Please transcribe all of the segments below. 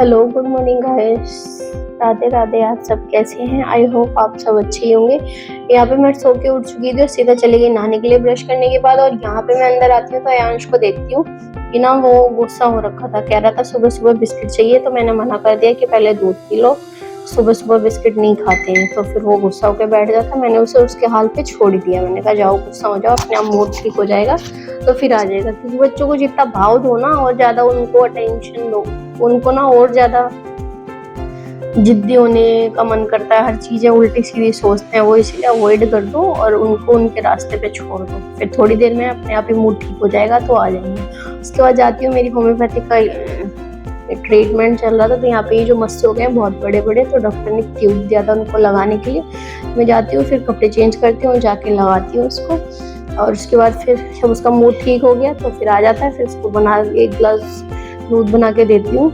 Hello, good morning guys. Radhe Radhe. आप सब कैसे हैं? आई होप आप सब अच्छे ही होंगे। यहाँ पे मैं सो के उठ चुकी थी और सीधा चली गई नहाने के लिए ब्रश करने के बाद। और यहाँ पे मैं अंदर आती हूँ तो अयांश को देखती हूँ कि ना वो गुस्सा हो रखा था, कह रहा था सुबह सुबह बिस्किट चाहिए। तो मैंने मना कर दिया कि पहले दूध पी लो, सुबह सुबह बिस्किट नहीं खाते हैं। तो फिर वो गुस्सा होकर बैठ जाता। मैंने उसे उसके हाल पे छोड़ दिया। मैंने कहा जाओ गुस्सा हो जाओ, अपने आप मूड ठीक हो जाएगा तो फिर आ जाएगा। क्योंकि बच्चों को जितना भाव दो ना और ज्यादा उनको अटेंशन दो, उनको ना और ज्यादा जिद्दी होने का मन करता है। हर चीजें उल्टी सीधी सोचते हैं वो, इसलिए अवॉइड कर दो और उनको उनके रास्ते पे छोड़ दो। फिर थोड़ी देर में अपने आप ही मूड ठीक हो जाएगा तो आ जाएंगे। उसके बाद जाती हूँ, मेरी होम्योपैथिक का ट्रीटमेंट चल रहा था तो यहाँ पे ये जो मस्से हो गए हैं बहुत बड़े बड़े, तो डॉक्टर ने ट्यूब दिया था उनको लगाने के लिए। मैं जाती हूँ, फिर कपड़े चेंज करती हूँ, जाके लगाती हूँ उसको। और उसके बाद फिर जब उसका मूड ठीक हो गया तो फिर आ जाता है। फिर उसको बना के एक गिलास दूध बना के देती हूँ,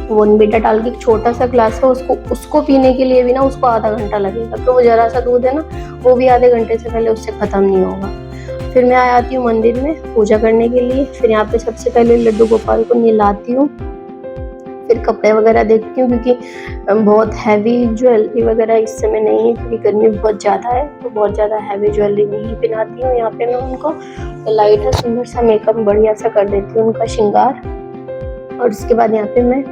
बोर्नवीटा डाल के। एक छोटा सा ग्लास है, उसको पीने के लिए भी ना उसको आधा घंटा लगेगा। तो वो जरा सा दूध है ना, वो भी आधे घंटे से पहले उससे खत्म नहीं होगा। फिर मैं आ जाती हूँ मंदिर में पूजा करने के लिए। फिर यहाँ पे सबसे पहले लड्डू गोपाल को नहलाती हूँ, फिर कपड़े वगैरह देखती हूँ क्योंकि बहुत हैवी ज्वेलरी वगैरह इस समय नहीं है क्योंकि गर्मी बहुत ज़्यादा है, तो बहुत ज़्यादा हैवी ज्वेलरी नहीं पहनाती हूँ। यहाँ पे मैं उनको लाइट है सुंदर सा मेकअप बढ़िया सा कर देती हूँ, उनका श्रृंगार। और उसके बाद यहाँ पे मैं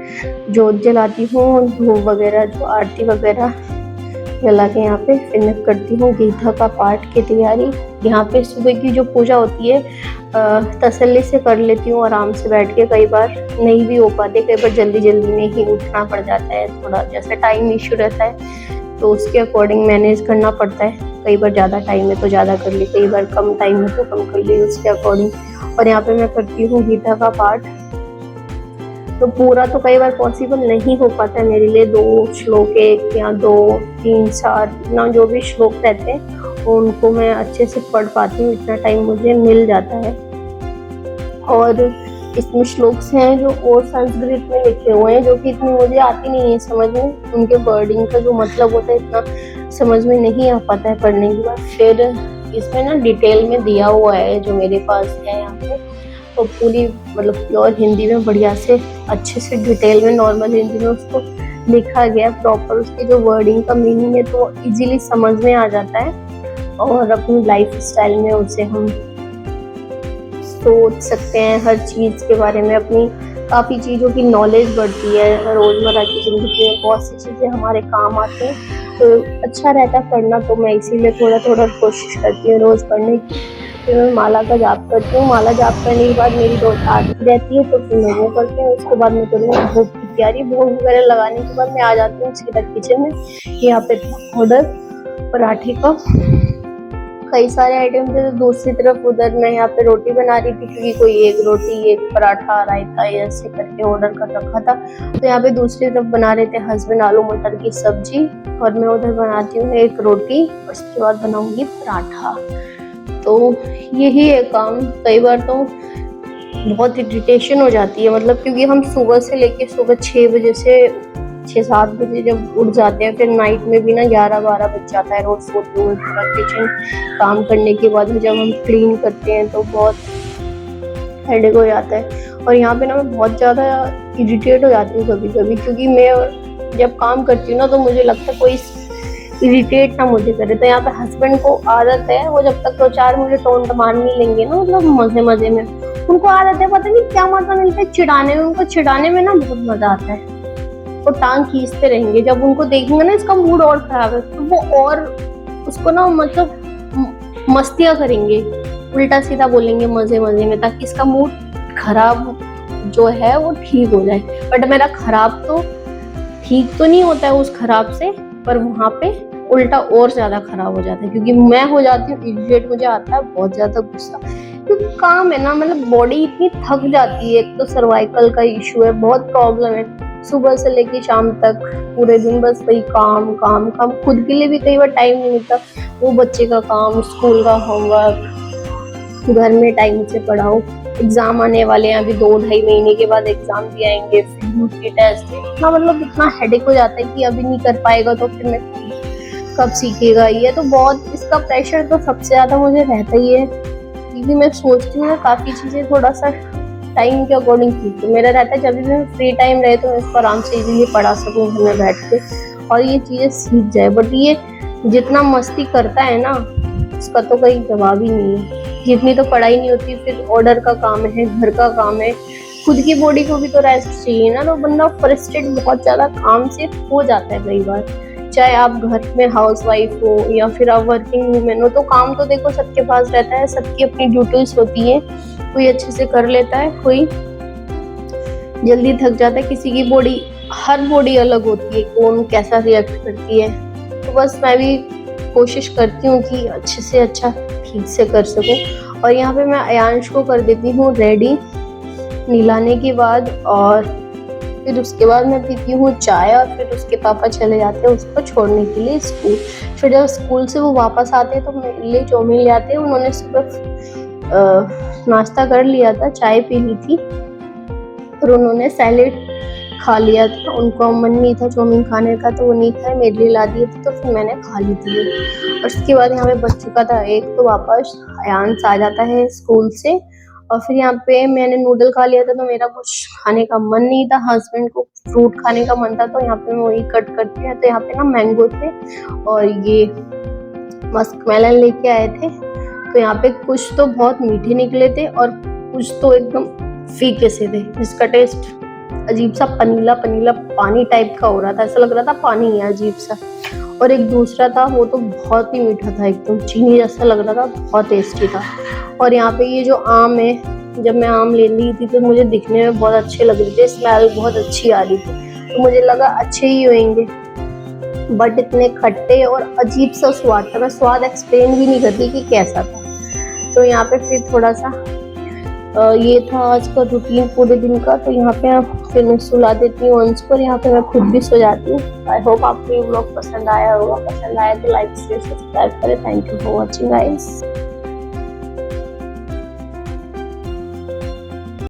जोत जलाती हूँ, धूप वगैरह जो आरती वगैरह जला के यहाँ पे फिर मैं करती हूँ गीता का पाठ की तैयारी। यहाँ पे सुबह की जो पूजा होती है तसल्ली से कर लेती हूँ आराम से बैठ के। कई बार नहीं भी हो पाते, कई बार जल्दी जल्दी में ही उठना पड़ जाता है, थोड़ा जैसे टाइम इश्यू रहता है तो उसके अकॉर्डिंग मैनेज करना पड़ता है। कई बार ज़्यादा टाइम है तो ज़्यादा कर ली, कई बार कम टाइम है तो कम कर ली, उसके अकॉर्डिंग। और यहाँ पे मैं करती हूँ गीता का पाठ। तो पूरा तो कई बार पॉसिबल नहीं हो पाता मेरे लिए, 2 श्लोक, 1 या 2, 3, 4 इतना जो भी श्लोक रहते हैं उनको मैं अच्छे से पढ़ पाती हूँ, इतना टाइम मुझे मिल जाता है। और इसमें श्लोक हैं जो और संस्कृत में लिखे हुए हैं जो कि इतनी मुझे आती नहीं है समझ में, उनके वर्डिंग का जो मतलब होता है इतना समझ में नहीं आ पाता है पढ़ने के बाद। फिर इसमें ना डिटेल में दिया हुआ है जो मेरे पास है यहाँ पे, तो पूरी मतलब प्योर हिंदी में बढ़िया से अच्छे से डिटेल में नॉर्मल हिंदी में उसको लिखा गया प्रॉपर, उसकी जो वर्डिंग का मीनिंग है तो इजीली समझ में आ जाता है। और अपनी लाइफ स्टाइल में उसे हम सोच सकते हैं, हर चीज़ के बारे में अपनी काफ़ी चीज़ों की नॉलेज बढ़ती है। रोज़मर्रा की ज़िंदगी में बहुत सी चीज़ें हमारे काम आती हैं तो अच्छा रहता पढ़ना, तो मैं इसीलिए थोड़ा थोड़ा कोशिश करती हूँ रोज़ पढ़ने की। फिर मैं माला का जाप करती हूँ, माला जाप करने के बाद मेरी रोज आरती रहती है तो फिर मैं वो करती हूँ। उसके बाद मैं करूँगी भोग की तैयारी। भोग वगैरह लगाने के बाद मैं आ जाती हूँ सीधा किचन में। यहाँ पे ऑर्डर पराठे का कई सारे आइटम थे, तो दूसरी तरफ उधर मैं यहाँ पे रोटी बना रही थी क्योंकि कोई एक रोटी एक पराठा रायता ऐसे करके ऑर्डर कर रखा था। तो यहाँ पे दूसरी तरफ बना रहे थे हस्बैंड आलू मटर की सब्जी और मैं उधर बनाती हूँ एक रोटी और उसके बाद बनाऊंगी पराठा। तो यही है काम। कई बार तो बहुत इरिटेशन हो जाती है, मतलब क्योंकि हम सुबह से लेके सुबह 6 बजे से 6-7 बजे जब उठ जाते हैं, फिर नाइट में भी ना 11-12 बज जाता है रोज सोते हुए। पूरा किचन काम करने के बाद जब हम क्लीन करते हैं तो बहुत हेडेक हो जाता है। और यहाँ पे ना मैं बहुत ज़्यादा इरिटेट हो जाती हूँ कभी कभी, क्योंकि मैं जब काम करती हूँ ना तो मुझे लगता है कोई इरिटेट ना मुझे करे। तो यहाँ पे हस्बैंड को आदत है, वो जब तक 2-4 मुझे टोंट मार नहीं लेंगे ना, मतलब मजे मजे में, उनको आदत है, पता नहीं क्या मजा मिलता है चिढ़ाने में। उनको चिढ़ाने में ना बहुत मजा आता है, वो टांग खींचते रहेंगे। जब उनको देखेंगे ना इसका मूड और खराब है तो वो और उसको ना मतलब मस्तियां करेंगे, उल्टा सीधा बोलेंगे मजे मजे में, ताकि इसका मूड खराब जो है वो ठीक हो जाए। बट मेरा खराब तो ठीक तो नहीं होता है उस खराब से, पर वहाँ पे उल्टा और ज्यादा खराब हो जाता है क्योंकि मैं हो जाती हूँ इरिटेट, मुझे आता है बहुत ज्यादा गुस्सा। क्योंकि काम है ना, मतलब बॉडी इतनी थक जाती है। एक तो सर्वाइकल का इशू है, बहुत प्रॉब्लम है, सुबह से लेके शाम तक पूरे दिन बस वही काम काम काम। खुद के लिए भी कई बार टाइम नहीं मिलता, वो बच्चे का काम, स्कूल का होमवर्क, घर में टाइम से पढ़ाओ। एग्जाम आने वाले हैं अभी 2-2.5 महीने के बाद एग्जाम भी आएंगे, फिर यूटी टेस्ट, इतना मतलब इतना हेडेक हो जाता है कि अभी नहीं कर पाएगा तो फिर मैं कब सीखेगा। ये तो बहुत, इसका प्रेशर तो सबसे ज्यादा मुझे रहता ही है। क्योंकि मैं सोचती हूँ काफी चीजें थोड़ा सा टाइम के अकॉर्डिंग थी। तो मेरा रहता है जब भी मैं फ्री टाइम रहे तो मैं इसको आराम से इजीली पढ़ा सकूँ घर में बैठ के और ये चीज़ें सीख जाए। बट ये जितना मस्ती करता है ना उसका तो कोई जवाब ही नहीं है। जितनी तो पढ़ाई नहीं होती, फिर ऑर्डर का काम है, घर का काम है, खुद की बॉडी को भी तो रेस्ट चाहिए ना। तो बंदा फ्रस्ट्रेट बहुत ज्यादा काम से हो जाता है कई बार, चाहे आप घर में हाउस वाइफ हो या फिर आप वर्किंग वूमेन हो। तो काम तो देखो सबके पास रहता है, सबकी अपनी ड्यूटीज होती है, कोई अच्छे से कर लेता है, कोई जल्दी थक जाता है, किसी की बॉडी, हर बॉडी अलग होती है, कौन कैसा रिएक्ट करती है। तो बस मैं भी कोशिश करती हूँ कि अच्छे से अच्छा ठीक से कर सकूँ। और यहाँ पे मैं अयांश को कर देती हूँ रेडी नहलाने के बाद, और फिर उसके बाद मैं पीती हूँ चाय, और फिर उसके पापा चले जाते हैं उसको छोड़ने के लिए स्कूल। फिर जब स्कूल से वो वापस आते हैं तो मेरे लिए चाउमीन ले आते हैं। उन्होंने सुबह नाश्ता कर लिया था, चाय पी ली थी और उन्होंने सैलेड खा लिया था। उनको मन नहीं था चाउमीन खाने का तो वो नहीं खाए, मेरे लिए ला दिए थे तो फिर मैंने खा ली थी। और उसके बाद यहाँ पे बच चुका था एक, तो वापस अयांश आ जाता है स्कूल से। और फिर यहाँ पे मैंने नूडल खा लिया था तो मेरा कुछ खाने का मन नहीं था, हस्बैंड को फ्रूट खाने का मन था, तो यहाँ पे मैं वही कट करते हैं। तो यहाँ पे ना मैंगो थे और ये मस्क मेलन लेके आए थे। तो यहाँ पे कुछ तो बहुत मीठे निकले थे और कुछ तो एकदम फीके से थे, जिसका टेस्ट अजीब सा पनीला पनीला पानी टाइप का हो रहा था, ऐसा लग रहा था पानी है अजीब सा। और एक दूसरा था वो तो बहुत ही मीठा था, एकदम चीनी जैसा लग रहा था, बहुत टेस्टी था। और यहाँ पे ये जो आम है, जब मैं आम ले ली थी तो मुझे दिखने में बहुत अच्छे लग रहे थे, स्मेल बहुत अच्छी आ रही थी, तो मुझे लगा अच्छे ही होंगे, बट इतने खट्टे और अजीब सा स्वाद था। मैं स्वाद एक्सप्लेन भी नहीं करती कि कैसा था। तो यहाँ पे फिर थोड़ा सा ये था आज का रूटीन पूरे दिन का। तो यहाँ पे फिर मैं सुला देती हूँ अंश को, यहाँ पे मैं खुद भी सो जाती हूँ। आई होप आपको ये व्लॉग पसंद आया होगा, पसंद आया तो लाइक शेयर सब्सक्राइब करें। Thank you for watching guys.